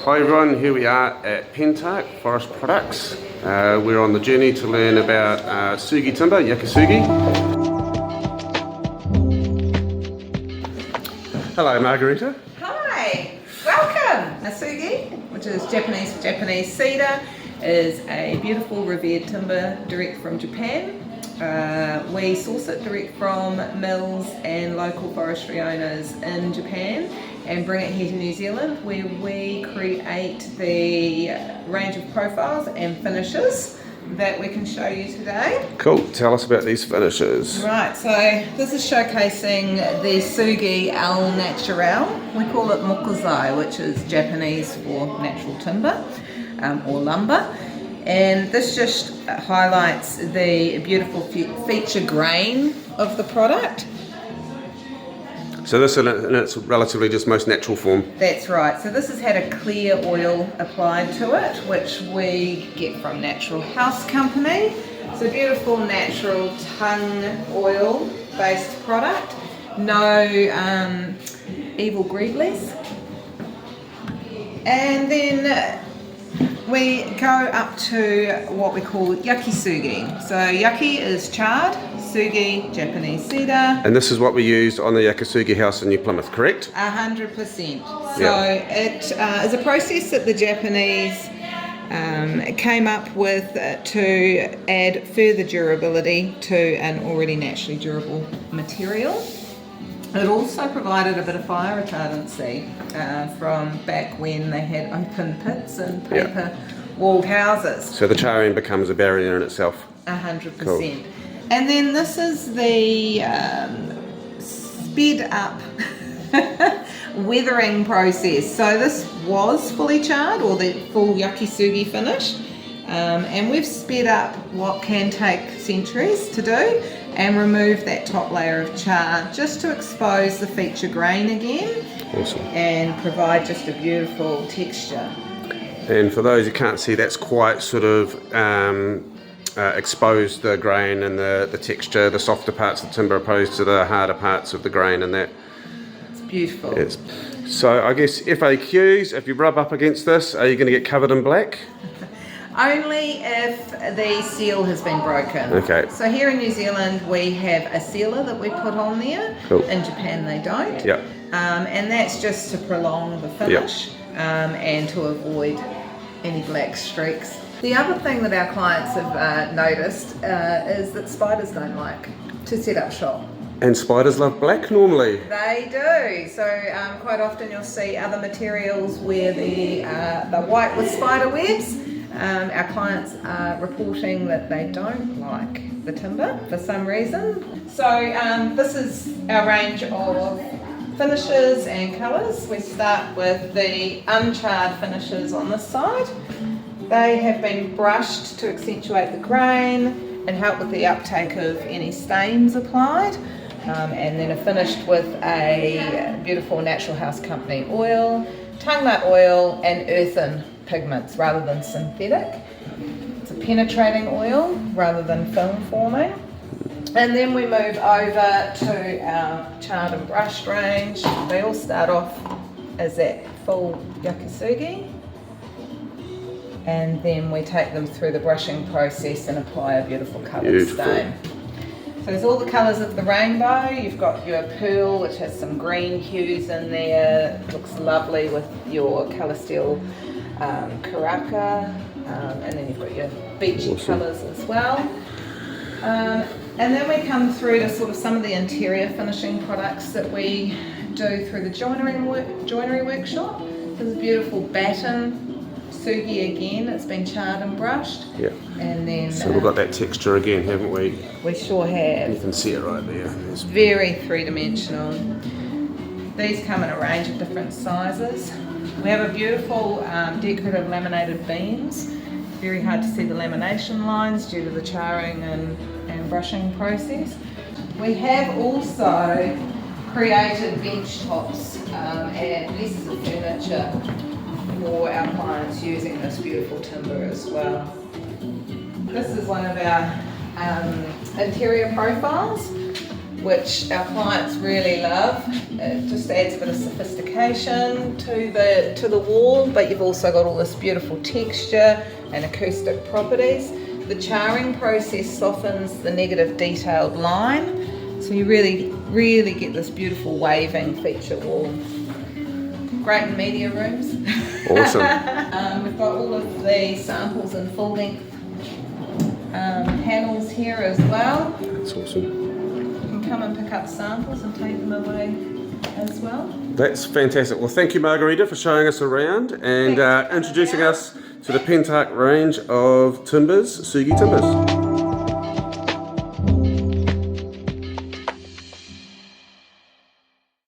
Hi everyone, here we are at Pentarch Forest Products. We're on the journey to learn about Sugi timber, Sugi. Hello Margarita. Hi, welcome! Sugi, which is Japanese Cedar, is a beautiful revered timber direct from Japan. We source it direct from mills and local forestry owners in Japan and bring it here to New Zealand, where we create the range of profiles and finishes that we can show you today. Cool, tell us about these finishes. Right, so this is showcasing the Sugi al natural. We call it mokuzai, which is Japanese for natural timber or lumber. And this just highlights the beautiful feature grain of the product. So this in its relatively just most natural form. That's right. So this has had a clear oil applied to it, which we get from Natural House Company. So beautiful natural tongue oil based product. No evil greedless. And then we go up to what we call Sugi. So yaki is charred, Sugi, Japanese cedar. And this is what we used on the Sugi house in New Plymouth, correct? 100%. So it is a process that the Japanese came up with to add further durability to an already naturally durable material. It also provided a bit of fire retardancy from back when they had open pits and paper walled houses. So the charring becomes a barrier in itself. 100%. Cool. And then this is the sped up weathering process. So this was fully charred, or the full Sugi finish. And we've sped up what can take centuries to do and remove that top layer of char just to expose the feature grain again. Awesome. And provide just a beautiful texture. And for those who can't see, that's quite sort of exposed the grain and the texture, the softer parts of the timber opposed to the harder parts of the grain, and that. It's beautiful. Yes. So I guess FAQs, if you rub up against this, are you going to get covered in black? Only if the seal has been broken. Okay. So here in New Zealand we have a sealer that we put on there. Cool. In Japan they don't. Yep. And that's just to prolong the finish. Yep. And to avoid any black streaks. The other thing that our clients have noticed is that spiders don't like to set up shop. And spiders love black normally. They do. So quite often you'll see other materials where the white with spider webs. Our clients are reporting that they don't like the timber for some reason. So this is our range of finishes and colours. We start with the uncharred finishes on this side. They have been brushed to accentuate the grain and help with the uptake of any stains applied, and then are finished with a beautiful Natural House Company oil, tongue nut oil and earthen pigments rather than synthetic. It's a penetrating oil rather than film forming. And then we move over to our charred and brushed range. They all start off as that full Sugi. And then we take them through the brushing process and apply a beautiful coloured stain. So there's all the colours of the rainbow. You've got your pearl, which has some green hues in there. It looks lovely with your colour steel karaka. And then you've got your beachy colours as well. And then we come through to sort of some of the interior finishing products that we do through the joinery workshop. There's a beautiful batten, Sugi again, it's been charred and brushed. Yeah. And then so we've got that texture again, haven't we? We sure have. You can see it right there. It's very three-dimensional. These come in a range of different sizes. We have a beautiful decorative laminated beams. Very hard to see the lamination lines due to the charring and brushing process. We have also created bench tops and pieces of furniture for our clients using this beautiful timber as well. This is one of our interior profiles. which our clients really love. It just adds a bit of sophistication to the wall, but you've also got all this beautiful texture and acoustic properties. The charring process softens the negative detailed line, so you really get this beautiful waving feature wall. Great in media rooms. Awesome. We've got all of the samples in full length panels here as well. That's awesome. You can come and pick up samples and take them away as well. That's fantastic. Well, thank you, Margarita, for showing us around and introducing us to the Pentarch range of timbers, Sugi timbers.